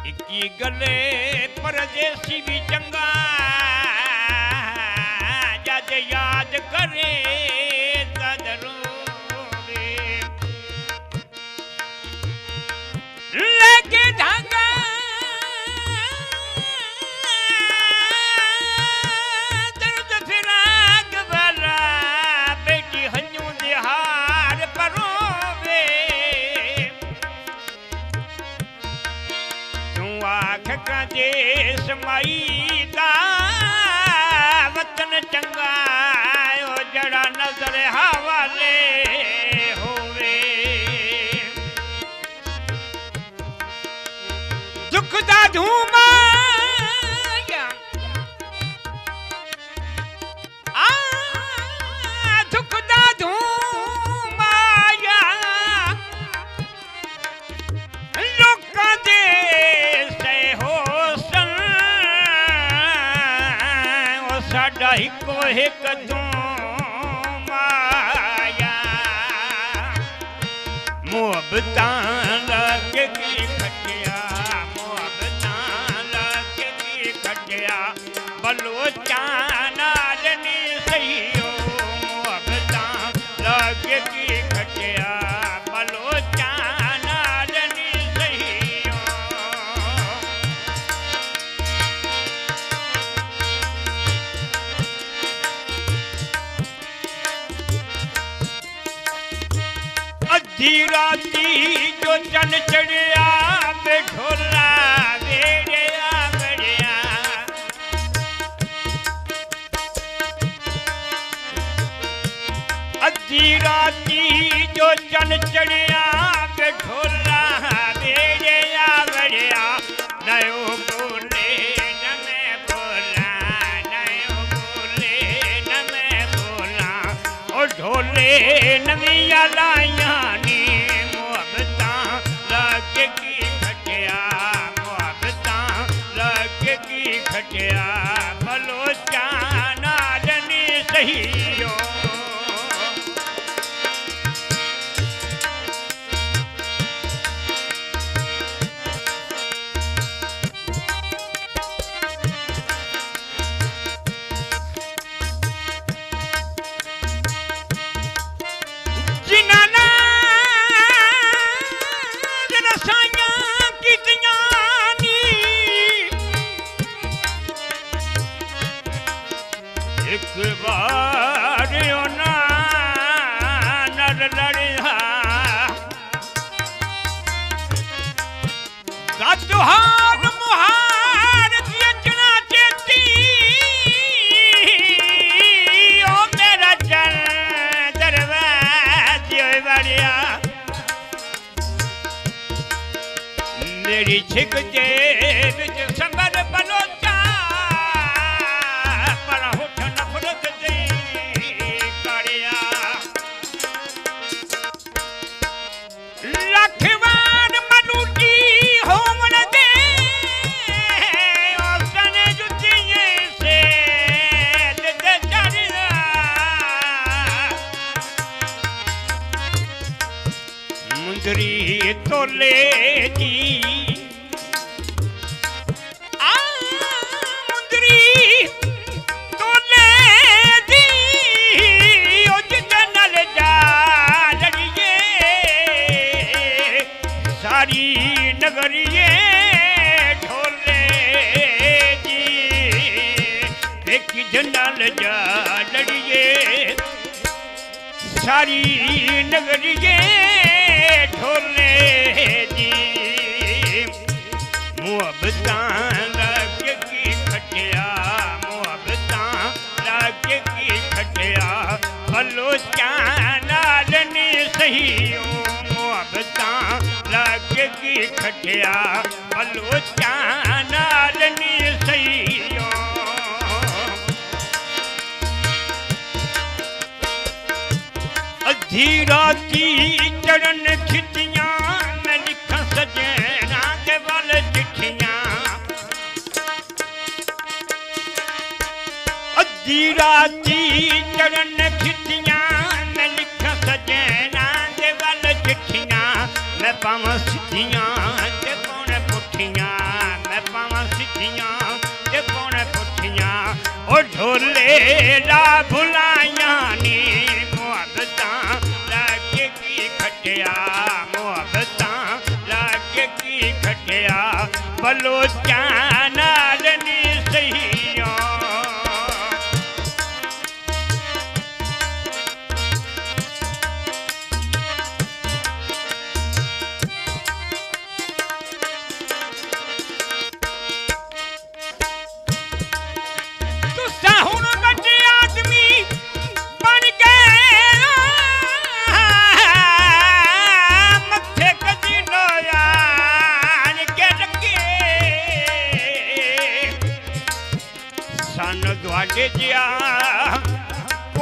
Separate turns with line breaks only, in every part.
इकी गले परदेसी भी चंगा जद याद करे तदरोगे लेके धागा दर्द फिराक वाला बेटी हन्यू दिहार परोवे तू आख का देश माई दा वतन चंगा ओ जड़ा नजर हवाले होवे दुख दा धूमा दुख दा धूमा लोकां दे से होसन ओ साडा इको एक माया मोहब्बतां लगे की खटिया मोहब्बतां लगे की खटिया बलोचां नाल नी सही ओ मोहब्बतां लगे की खटिया बलोचां नाल नी सही ओ अद्धी राती जो चन चढ़िया ढोला वेड़िया बड़िया अद्धी राती जो चन चढ़िया ढोला वेड़िया बड़िया नयो बोले न मैं बोला नयो बोले न मैं बोला ओ ढोले नविया लाइया नी मोहब्बतां लगे की खटिया मोहब्बतां लगे की खटिया बलोचां नाल नी सही ओ एक बार ना नर लड़िया गतहार मुहार बेचना चेती ओ मेरा चल दरवाजे बढ़िया मेरी छिक जेब संगर बलोचा लखवान मनुटी होमन दे औसन जुतिये से दे चढ़ना मुंदरी तोले दी मुंदरी तोले दी ओ जितनल जा लड़िए सारी नगरिए ढोले जी देखी जनल जा लड़िए सारी नगरिए ढोले जी मोहब्बतां लगे की खटिया मोहब्बतां लगे की खटिया बलोचां नाल नी सही ओ मोहब्बतां लगे की खटिया बलोचां नाल नी सही ओ अद्धी राती चढ़न खिचियां मैं लिखा सजना के वाल चिट्ठियां अद्धी राती चढ़न खिचियां मैं लिखा सजना के वाल चिट्ठियां मैं पावां सिद्धियां ते पौने पुठियां ला भुलाया नी मुहब्बतां लागे की खटिया मुहब्बतां लागे की खटिया बलोचां नाल नी सहिया दुआडे जिया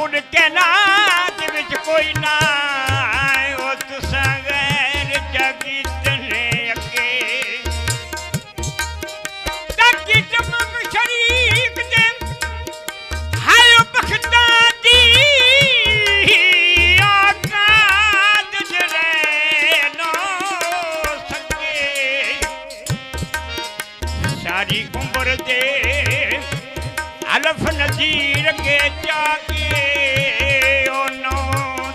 उड़ के नाच विच कोई ना ओ तुसा गैर जगी तने अगे ताकि जमक शरीक दे हाय बखता दी आकाद जरे नो सके सारी उम्र दे अलफ नजीर के जाके ओ नो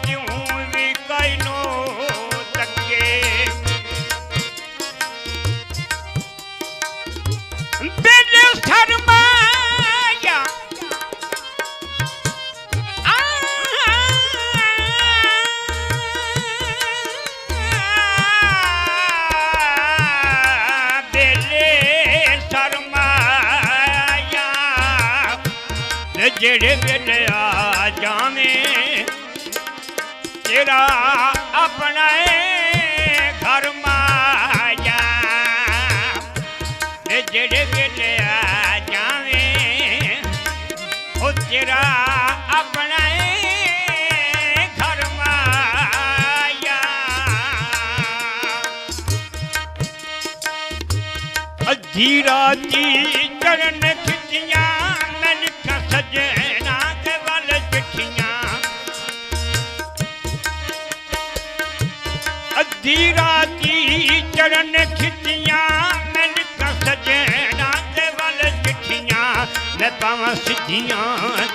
दियूं भी कई नो तके बेले सरमाया बेले सरमाया जेड़े वेले आ जावें तेरा अपना घर माया जेड़े वेले आ जावें ओ तेरा अपना घर माया अधी राती चरण खिचियां सजना के वाल चिट्ठियां अधी राती चरण खिचियां मैं लिखा सजना के वाल चिट्ठियां मैं पावां सिद्धियां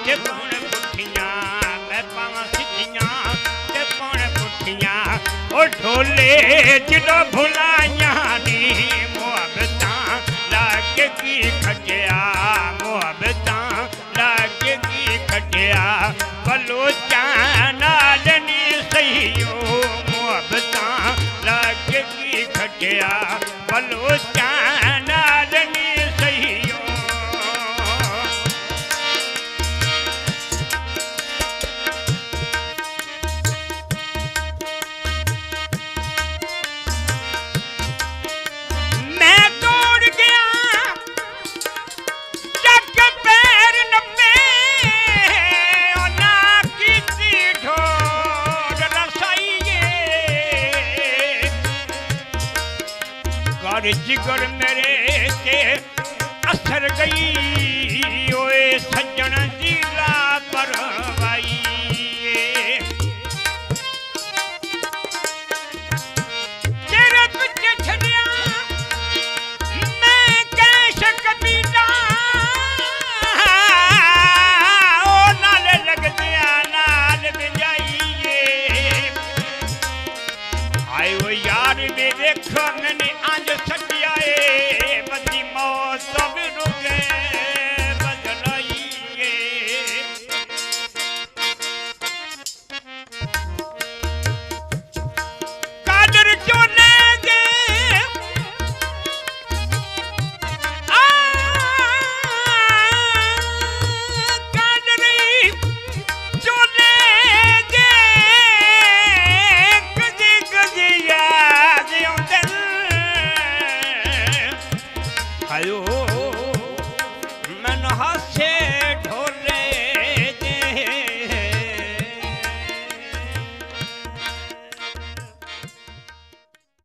ते पौण पुठियां मैं पावां सिद्धियां ते पौण पुठियां ओ ढोले जिदों भुलाया नी मुहब्बतां लागे की खटिया मुहब्बतां लागे की खटिया बलोचां नाल नी सहियो मुहब्बतां लागे की खटिया बलोचां नाल नी सहियो जिगर मेरे के असर गई ओए सज्जन जिला परवाई तेरे पीछे छड़िया मैं कैश कबीला ओ नाल लग दिया नाल बिजाइए आए वो यार मेरे मैंने आज सटिया बदी मौत सब रुके बदलाइए कादर जो ले गए कादर जो ले गए कजी कजी याद आयो